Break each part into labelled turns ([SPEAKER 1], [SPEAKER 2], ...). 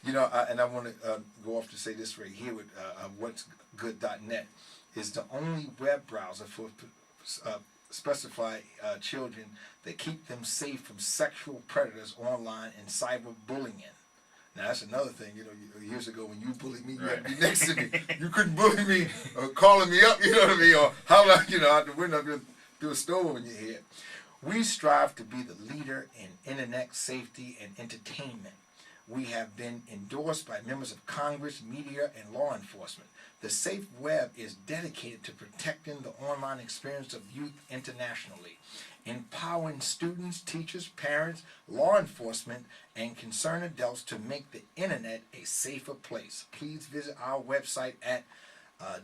[SPEAKER 1] You know, and I want to go off to say this right here with what'sgood.net is the only web browser for specified children that keep them safe from sexual predators online and cyberbullying. Now that's another thing, you know, years ago when you bullied me, you had to be next to me. You couldn't bully me or calling me up, you know what I mean, or holler, you know, out the window, do a stove in your head. We strive to be the leader in internet safety and entertainment. We have been endorsed by members of Congress, media, and law enforcement. The Safe Web is dedicated to protecting the online experience of youth internationally, empowering students, teachers, parents, law enforcement, and concerned adults to make the internet a safer place. Please visit our website at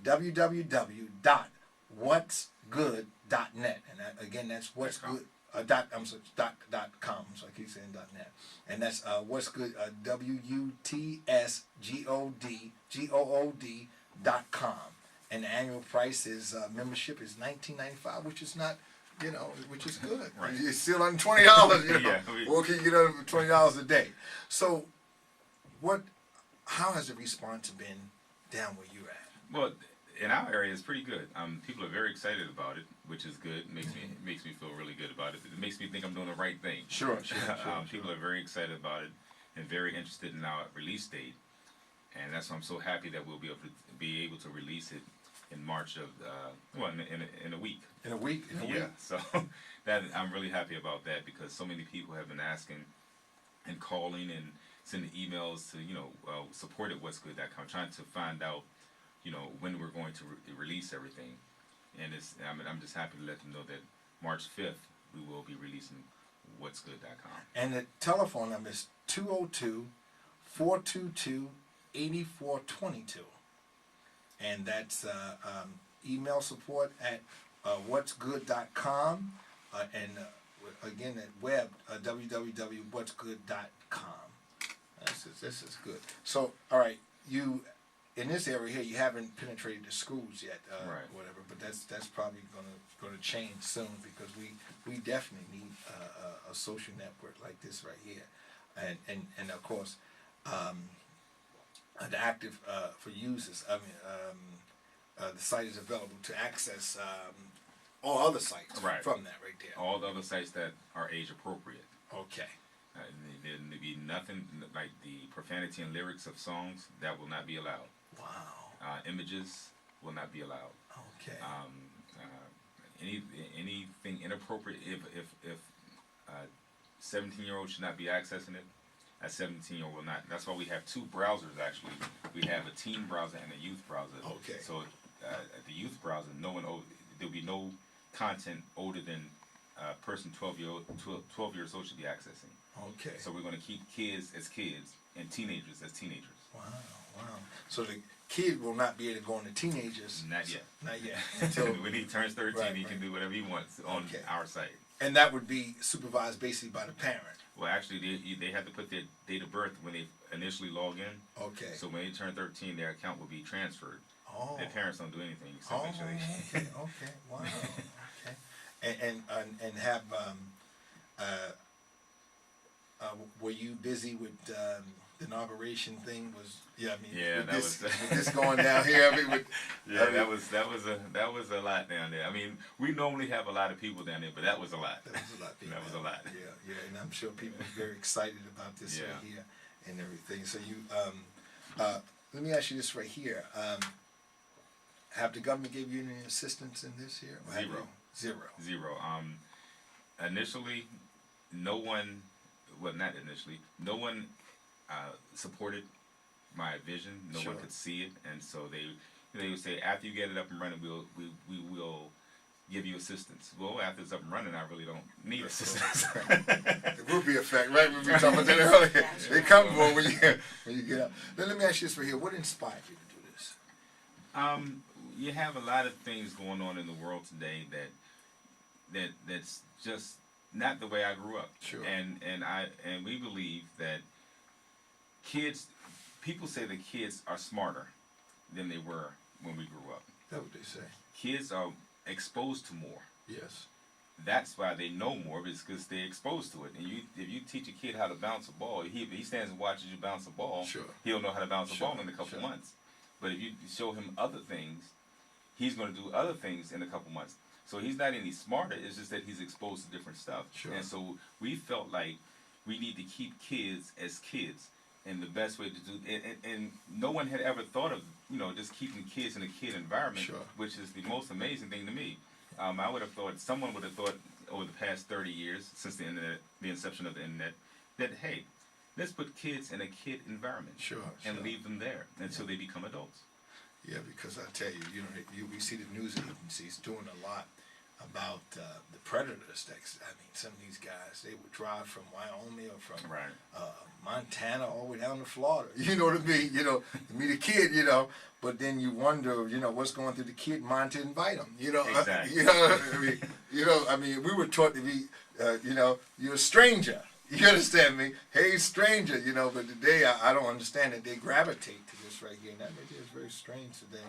[SPEAKER 1] www.whatsgood.net. And that, again, that's what's good. .com, so I keep saying .net, and that's what's good, WUTSGOOD.com, and the annual price is membership is $19.95, which is not, you know, which is good.
[SPEAKER 2] Right.
[SPEAKER 1] It's still under $20, you know.
[SPEAKER 2] Yeah,
[SPEAKER 1] Or can you get under $20 a day? So, how has the response been down where you're at?
[SPEAKER 2] Well, in our area, it's pretty good. People are very excited about it, which is good. Makes me feel really good about it. It makes me think I'm doing the right thing.
[SPEAKER 1] Sure.
[SPEAKER 2] People are very excited about it and very interested in our release date, and that's why I'm so happy that we'll be able to release it in March of in a week.
[SPEAKER 1] In a week.
[SPEAKER 2] Yeah. So that I'm really happy about that because so many people have been asking and calling and sending emails to support at what'sgood.com, trying to find out when we're going to release everything, and I'm just happy to let them know that March 5th we will be releasing whatsgood.com.
[SPEAKER 1] And the telephone number is 202-422-8422, and that's email support at whatsgood.com, and again at web www.whatsgood.com. This is good. So, all right, you. In this area here, you haven't penetrated the schools yet,
[SPEAKER 2] right.
[SPEAKER 1] Whatever. But that's probably gonna change soon because we definitely need a social network like this right here, and of course, the active for users. I mean, the site is available to access all other sites from that right there.
[SPEAKER 2] All the other sites that are age appropriate.
[SPEAKER 1] Okay.
[SPEAKER 2] There'll be nothing like the profanity and lyrics of songs that will not be allowed.
[SPEAKER 1] Wow.
[SPEAKER 2] Images will not be allowed.
[SPEAKER 1] Okay.
[SPEAKER 2] Anything inappropriate. If 17-year-old should not be accessing it, a 17-year-old will not. That's why we have two browsers actually. We have a teen browser and a youth browser.
[SPEAKER 1] Okay.
[SPEAKER 2] So the youth browser, there'll be no content older than a person 12 years old should be accessing.
[SPEAKER 1] Okay.
[SPEAKER 2] So we're going to keep kids as kids and teenagers as teenagers.
[SPEAKER 1] Wow. So the kid will not be able to go into teenagers.
[SPEAKER 2] Not yet.
[SPEAKER 1] Not yet. Until
[SPEAKER 2] when he turns 13, he can do whatever he wants on
[SPEAKER 1] Okay.
[SPEAKER 2] our site.
[SPEAKER 1] And that would be supervised basically by the parent.
[SPEAKER 2] Well, actually, they have to put their date of birth when they initially log in.
[SPEAKER 1] Okay.
[SPEAKER 2] So when they turn 13, their account will be transferred.
[SPEAKER 1] Oh.
[SPEAKER 2] Their parents don't do anything except make sure they.
[SPEAKER 1] Okay. Wow. Okay. And have were you busy with the inauguration thing? With this going down here.
[SPEAKER 2] That was a lot down there. I mean, we normally have a lot of people down there, but that was a lot.
[SPEAKER 1] That was a lot.
[SPEAKER 2] That was a lot.
[SPEAKER 1] Yeah, and I'm sure people are very excited about this right here and everything. So you, let me ask you this right here. Have the government gave you any assistance in this here? Zero.
[SPEAKER 2] Initially, no one. Well, not initially. No one supported my vision. No one could see it, and so they would say, after you get it up and running, we will give you assistance. Well, after it's up and running, I really don't need assistance.
[SPEAKER 1] The groupie effect, right? We were talking about that earlier. They come when you get up. Then let me ask you this right here. What inspired you to do this?
[SPEAKER 2] You have a lot of things going on in the world today that's just not the way I grew up.
[SPEAKER 1] Sure.
[SPEAKER 2] And we believe that people say that kids are smarter than they were when we grew up.
[SPEAKER 1] That's what they say.
[SPEAKER 2] Kids are exposed to more.
[SPEAKER 1] Yes.
[SPEAKER 2] that's why they know more, because they're exposed to it. And if you teach a kid how to bounce a ball, if he stands and watches you bounce a ball,
[SPEAKER 1] Sure.
[SPEAKER 2] he'll know how to bounce a
[SPEAKER 1] Sure.
[SPEAKER 2] ball in a couple
[SPEAKER 1] Sure.
[SPEAKER 2] months. But if you show him other things, he's going to do other things in a couple months. So he's not any smarter. It's just that he's exposed to different stuff.
[SPEAKER 1] Sure.
[SPEAKER 2] And so we felt like we need to keep kids as kids. And the best way to do and no one had ever thought of, just keeping kids in a kid environment,
[SPEAKER 1] Sure.
[SPEAKER 2] which is the most amazing thing to me. I would have thought, someone would have thought over the past 30 years, since the inception of the internet, that, hey, let's put kids in a kid environment.
[SPEAKER 1] Sure.
[SPEAKER 2] And leave them there until they become adults.
[SPEAKER 1] Yeah, because I tell you, we see the news agencies doing a lot about the predators. Some of these guys, they would drive from Wyoming or from
[SPEAKER 2] Right.
[SPEAKER 1] Montana all the way down to Florida. You know what I mean? To meet a kid. But then you wonder, what's going through the kid mind to invite them.
[SPEAKER 2] Exactly.
[SPEAKER 1] We were taught to be, you're a stranger. You understand me? Hey, stranger. But today I don't understand that they gravitate to this right here, and that maybe is very strange today.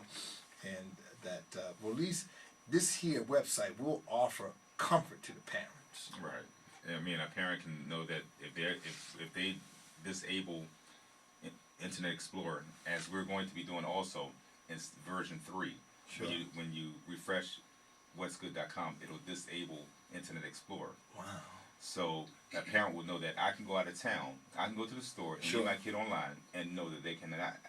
[SPEAKER 1] And that, well, at least this here website will offer comfort to the parents.
[SPEAKER 2] Right. A parent can know that if they disable Internet Explorer, as we're going to be doing also in version 3,
[SPEAKER 1] Sure.
[SPEAKER 2] when you refresh what'sgood.com, it'll disable Internet Explorer.
[SPEAKER 1] Wow.
[SPEAKER 2] So a parent will know that I can go out of town, I can go to the store and
[SPEAKER 1] Sure.
[SPEAKER 2] get my kid online and know that they cannot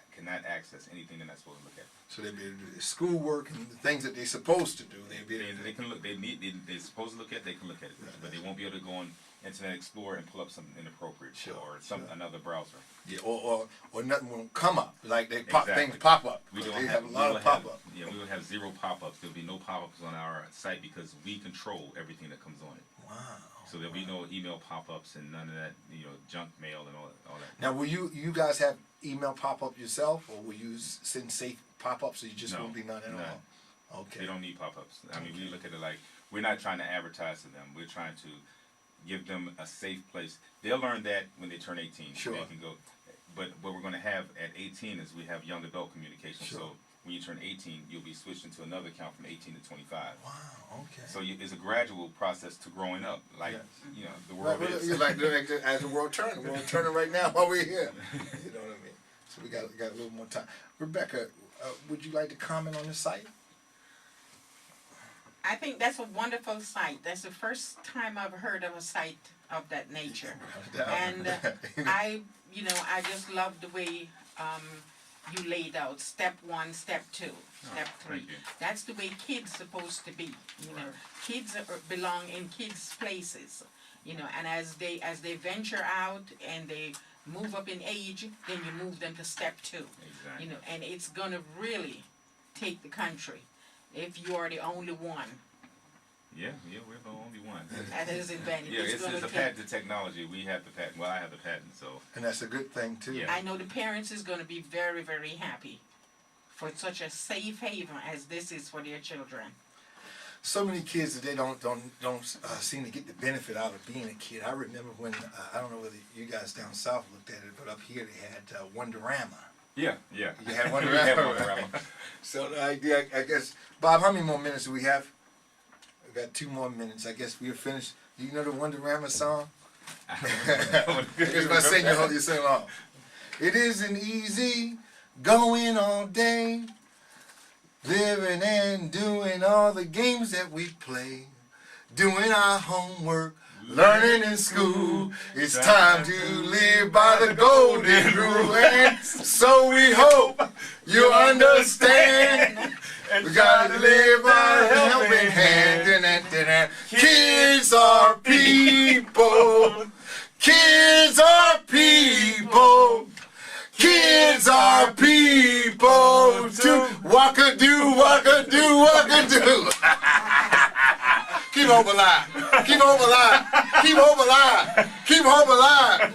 [SPEAKER 2] access anything they're not supposed to look at.
[SPEAKER 1] So they'll be able to do their schoolwork and the things that they're supposed to do. They'll be able to
[SPEAKER 2] They can look. They're supposed to look at. They can look at it, but they won't be able to go on Internet Explorer and pull up something inappropriate
[SPEAKER 1] Sure,
[SPEAKER 2] or
[SPEAKER 1] sure.
[SPEAKER 2] another browser.
[SPEAKER 1] Yeah, or nothing will come up. Like things pop up.
[SPEAKER 2] We don't
[SPEAKER 1] They
[SPEAKER 2] have
[SPEAKER 1] a lot of pop up.
[SPEAKER 2] Yeah, we will have 0 pop-ups. There'll be no pop-ups on our site because we control everything that comes on it.
[SPEAKER 1] Wow.
[SPEAKER 2] So there'll be no email pop-ups and none of that, junk mail and all that.
[SPEAKER 1] Now, will you guys have email pop up yourself, or will you send safe pop ups, so you just
[SPEAKER 2] No,
[SPEAKER 1] won't be none at
[SPEAKER 2] no.
[SPEAKER 1] all? Okay.
[SPEAKER 2] They don't need pop-ups. We look at it like we're not trying to advertise to them. We're trying to give them a safe place. They'll learn that when they turn 18.
[SPEAKER 1] Sure.
[SPEAKER 2] They can go. But what we're going to have at 18 is we have young adult communication.
[SPEAKER 1] Sure.
[SPEAKER 2] So when you turn 18, you'll be switched into another account from 18 to 25.
[SPEAKER 1] Wow. Okay.
[SPEAKER 2] So it's a gradual process to growing up. Like,
[SPEAKER 1] Yes.
[SPEAKER 2] the world is.
[SPEAKER 1] You're like as the world turning. The world turning right now while we're here. You know what I mean? So we got a little more time. Rebecca, would you like to comment on the site?
[SPEAKER 3] I think that's a wonderful site. That's the first time I've heard of a site of that nature. And I just love the way you laid out step 1, step 2, step 3.
[SPEAKER 2] Thank you.
[SPEAKER 3] That's the way kids supposed to be. Kids belong in kids' places. And as they venture out and they move up in age, then you move them to step 2.
[SPEAKER 2] Exactly.
[SPEAKER 3] And it's gonna really take the country if you are the only one
[SPEAKER 2] Yeah, we're the only one.
[SPEAKER 3] that is invented.
[SPEAKER 2] Yeah, it's
[SPEAKER 3] gonna
[SPEAKER 2] a
[SPEAKER 3] take.
[SPEAKER 2] patented technology. We have the patent. Well, I have the patent, so.
[SPEAKER 1] And that's a good thing too.
[SPEAKER 2] Yeah.
[SPEAKER 3] I know the parents is going to be very, very happy for such a safe haven as this is for their children.
[SPEAKER 1] So many kids that they don't seem to get the benefit out of being a kid. I remember when I don't know whether you guys down south looked at it, but up here they had Wonderama.
[SPEAKER 2] Yeah.
[SPEAKER 1] You had
[SPEAKER 2] We
[SPEAKER 1] Wonderama.
[SPEAKER 2] have Wonderama.
[SPEAKER 1] So the idea, I guess, Bob, how many more minutes do we have? We got 2 more minutes. I guess we're finished. Do you know the Wonderama song? I guess if I sing, you sing along. It isn't easy going all day, living and doing all the games that we play, doing our homework, learning in school. It's time to live by the golden rule, and so we hope you understand. We gotta live by a helping hand. Kids are people. Kids are people. Kids are people too. Walk-a-do, walk-a-do, walk-a-do. Keep hope alive. Keep hope alive. Keep hope alive. Keep hope alive.